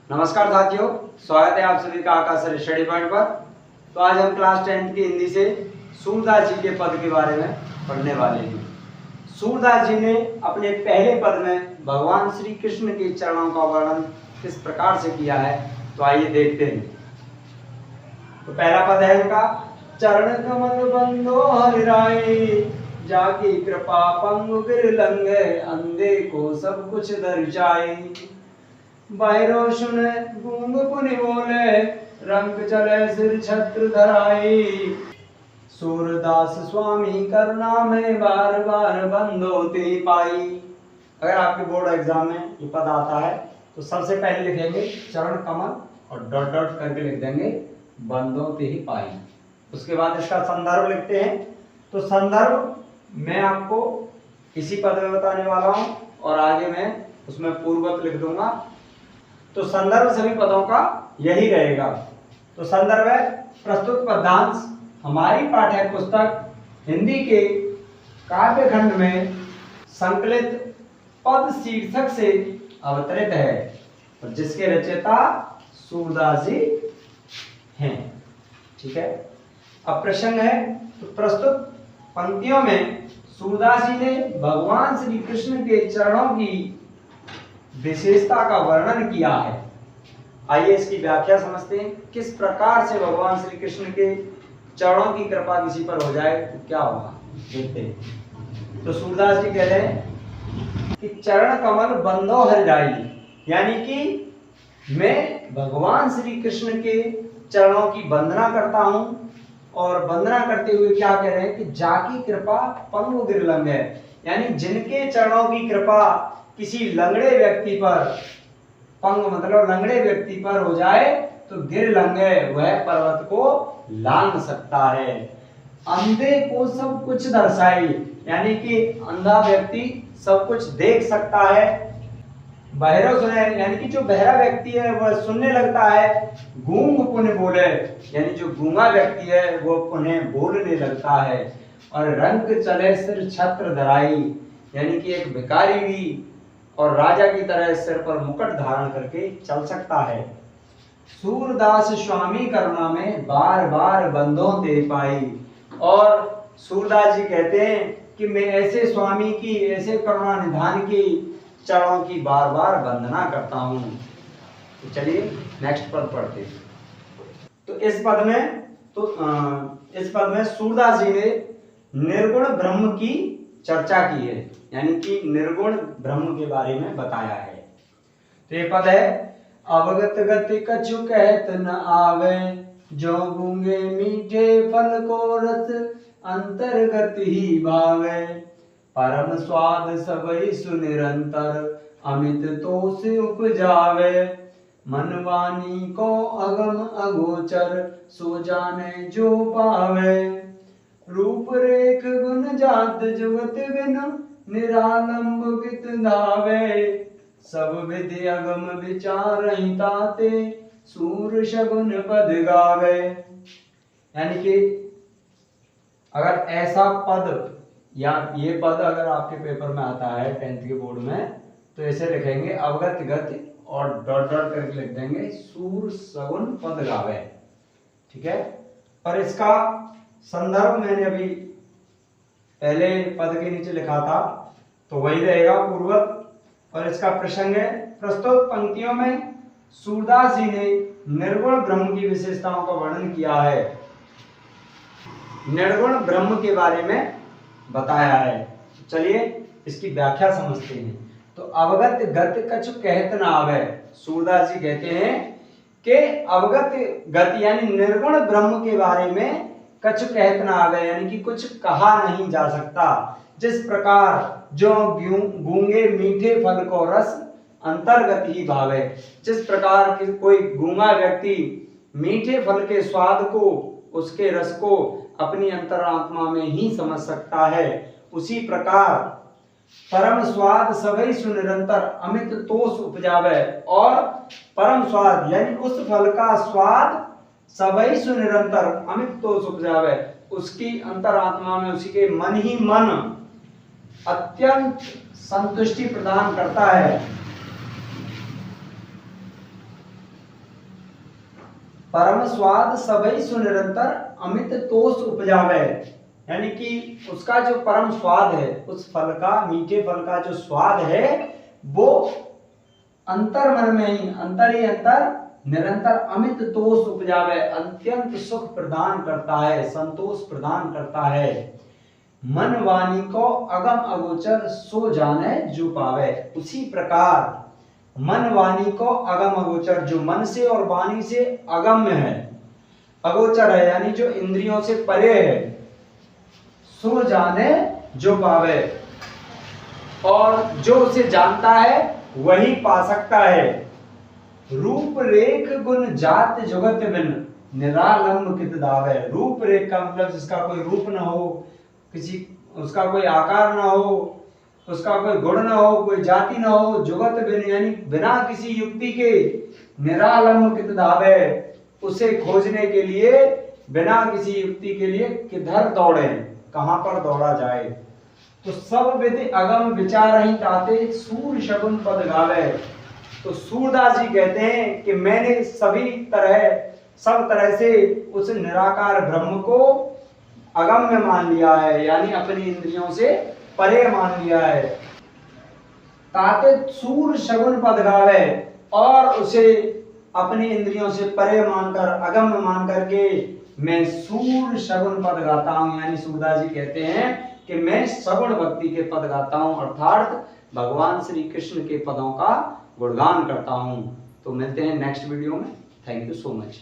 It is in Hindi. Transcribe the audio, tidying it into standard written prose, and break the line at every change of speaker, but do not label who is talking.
नमस्कार साथियों, स्वागत है आप सभी का आकाश सर स्टडी पॉइंट पर। तो आज हम क्लास 10th की हिंदी से सूरदास जी के पद के बारे में पढ़ने वाले हैं। सूरदास जी ने अपने पहले पद में भगवान श्री कृष्ण के चरणों का वर्णन किस प्रकार से किया है, तो आइए देखते हैं। तो पहला पद है उनका, चरण कमल बंदो हरिराए, जाकी कृपा पंगु गिर लंगे, अंधे को सब कुछ दर्शाए। बाहरो सुने गूंग पुनि बोले, रंग चले सिर छत्र धराई। सूरदास स्वामी करुणा में बार बार बंदो ते पाई। अगर आपके बोर्ड एग्जाम में ये पद आता है तो सबसे पहले लिखेंगे चरण कमल और डॉट डॉट करके लिख देंगे बंदो ते ही पाई। उसके बाद इसका संदर्भ लिखते हैं। तो संदर्भ मैं आपको इसी पद में बताने वाला हूं और आगे मैं उसमें पूर्ववत लिख दूंगा। तो संदर्भ सभी पदों का यही रहेगा। तो संदर्भ है प्रस्तुत पदांश हमारी पाठ्य पुस्तक हिंदी के काव्य खंड में संकलित पद शीर्षक से अवतरित है और जिसके रचयिता सूरदास जी हैं। ठीक है, अब प्रसंग है। तो प्रस्तुत पंक्तियों में सूरदास जी ने भगवान श्री कृष्ण के चरणों की विशेषता का वर्णन किया है। आइए इसकी व्याख्या समझते हैं। किस प्रकार से भगवान श्री कृष्ण के चरणों की कृपा किसी पर हो जाए तो क्या होगा, देखते हैं। तो सूरदास जी कह रहे हैं कि चरण कमल बंदो हरिराई, यानी कि मैं भगवान श्री कृष्ण के चरणों की वंदना करता हूं और वंदना करते हुए क्या कह रहे हैं कि जाकी कृपा पंगु गिर लंगे, यानी जिनके चरणों की कृपा किसी लंगड़े व्यक्ति पर, पंग मतलब लंगड़े व्यक्ति पर हो जाए तो गिर लंगे वह पर्वत को लांग सकता है। अंधे को सब कुछ दर्शाई, यानी कि अंधा व्यक्ति सब कुछ देख सकता है। बहरो सुने, यानी कि जो बहरा व्यक्ति है वह सुनने लगता है। गूंग पुण्य बोले, यानी जो गूंगा व्यक्ति है वो पुण्य बोलने लगता है। और रंग चले सिर छत्र धराई, यानी कि एक भिखारी भी और राजा की तरह सिर पर मुकुट धारण करके चल सकता है। सूरदास स्वामी करुणा में बार बार बंदों दे पाई, और सूरदास जी कहते हैं कि मैं ऐसे स्वामी की, ऐसे करुणा निधान की चरणों की बार बार वंदना करता हूं। तो चलिए नेक्स्ट पद पढ़ते हैं। तो इस पद में सूरदास जी ने निर्गुण ब्रह्म की चर्चा की है, यानी कि निर्गुण ब्रह्म के बारे में बताया है। तो ये पद है, अवगत गति कछु कहत न आवे, जो गूंगे मीठे फल को रस अंतर्गत ही भावे। परम स्वाद सबई सुनिरंतर, अमित तोष उपजावे। मन वाणी को अगम अगोचर, सो जाने जो पावे। रूप रेख गुण जात जुगत बिन, निरालंब कित धावे। सब विधि अगम विचार ताते, सूर शगुन पद गावे। यानी कि अगर ऐसा पद या ये पद अगर आपके पेपर में आता है 10th के बोर्ड में, तो ऐसे लिखेंगे अवगत गति और डॉट डॉट करके लिख देंगे सूर सगुन पद गावे। ठीक है, और इसका संदर्भ मैंने अभी पहले पद के नीचे लिखा था तो वही रहेगा पूर्वक। और इसका प्रसंग है, प्रस्तुत पंक्तियों में सूरदास जी ने निर्गुण ब्रह्म की विशेषताओं का वर्णन किया है, निर्गुण ब्रह्म के बारे में बताया है। चलिए इसकी व्याख्या समझते हैं। तो अवगत गति कछु कहत न आवे, सूरदास जी कहते हैं कि अवगत गति यानी निर्गुण ब्रह्म के बारे में कछु कहत न आवे, यानी कि कुछ कहा नहीं जा सकता। जिस प्रकार जो गूंगे मीठे फल को रस अंतर्गत ही भावे, जिस प्रकार कि कोई गूंगा व्यक्ति मीठे फल के स्वाद को, उसके रस को अपनी अंतरात्मा में ही समझ सकता है, उसी प्रकार परम स्वाद सबई सुनिरंतर अमित तोष उपजावे। और परम स्वाद यानी उस फल का स्वाद सबई सुनिरंतर अमित तोष उपजावे, उसकी अंतरात्मा में, उसी के मन ही मन अत्यंत संतुष्टि प्रदान करता है। परम स्वाद सबई सुनिरंतर अमित तोष उपजावे, यानी कि उसका जो परम स्वाद है, उस फल का, मीठे फल का जो स्वाद है वो अंतर मन में ही अंतर निरंतर अमित तोष उपजावे, अत्यंत सुख प्रदान करता है, संतोष प्रदान करता है। मन वाणी को अगम अगोचर सो जाने जो पावे, उसी प्रकार मन वाणी को अगम अगोचर, जो मन से और वाणी से अगम्य है, अगोचर है यानी जो इंद्रियों से परे है, सो जाने जो पावे, और जो उसे जानता है वही पा सकता है। रूप रेख गुण जात जुगत बिन निरालंब कित दावे, रूप रेख का मतलब जिसका कोई रूप न हो, किसी उसका कोई आकार न हो, उसका कोई गुण न हो, कोई जाति न हो, जुगत बिन यानी बिना किसी युक्ति के, निरालंब कित दावे, उसे खोजने के लिए बिना किसी युक्ति के लिए किधर दौड़े, कहां पर दौड़ा जाए। तो सब विधि अगम विचार ही ताते सूर शगुन पद गावे। तो सूरदास जी कहते हैं कि मैंने सब तरह से उस निराकार ब्रह्म को अगम्य मान लिया है, यानी अपनी इंद्रियों से परे मान लिया है। ताते सूर शगुन पद गावे, और उसे अपनी इंद्रियों से परे मानकर, अगम्य मान करके मैं सूर शगुन पद गाता हूं, यानी सूरदास जी कहते हैं कि मैं सगुण भक्ति के पद गाता हूं, अर्थात भगवान श्री कृष्ण के पदों का गुणगान करता हूं। तो मिलते हैं नेक्स्ट वीडियो में। Thank you so much.